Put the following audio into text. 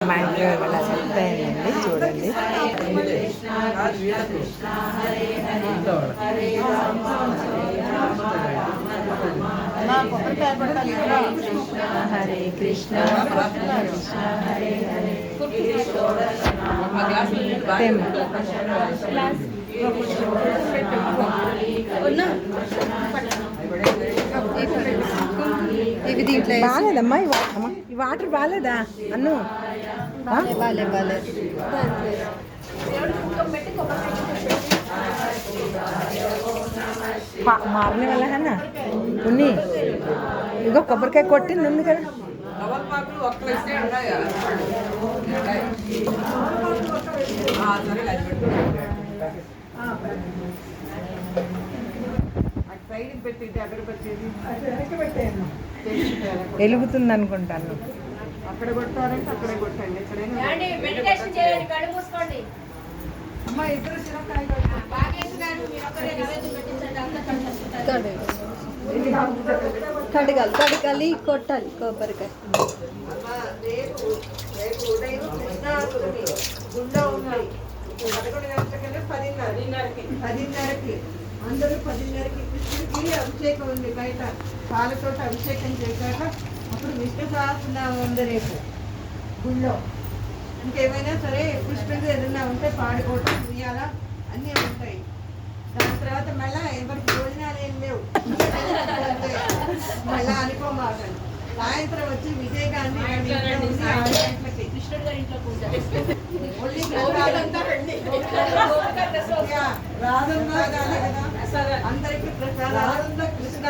మా ఇంట్లో ఇవాళ సెట్ అయిందండి, చూడండి. హరే కృష్ణ కృష్ణ హరే హరే. ఇవి దీంట్లో బాగాలేదమ్మా ఈ వాటర్ బాగాలేదా అన్ను? బాలే మారనే వల్ల హన్నా ఉన్ని ఇగో కొబ్బరికాయ కొట్టింది ఉంది కదా. వెలుగుతుంది అనుకుంటాను. అక్కడ కొట్టారంటే అక్కడే కొట్టండి. కడగాలి కొట్టాలి కొబ్బరికాయ. రేపు ఉదయం కృష్ణాపురమి గుండె ఉన్నాయి. 11 గంటలకన్నా 10:30కి అందరూ 10:30కి కృష్ణుడికి అభిషేకం ఉంది. బయట పాలతో అభిషేకం చేశాక అప్పుడు విష్ణు సహస్రనామం ఉంది రేపు గుళ్ళో. ఇంకేమైనా సరే కృష్ణుడు ఏదైనా ఉంటే పాడుకోవటం ఉయ్యాల అన్నీ ఉంటాయి. దాని తర్వాత మళ్ళీ ఎవరికి భోజనాలు ఏం లేవు. మళ్ళీ అనుకోమాకండి. సాయంత్రం వచ్చి విజయగాంధీ అందరికి ప్రసాదం కృష్ణ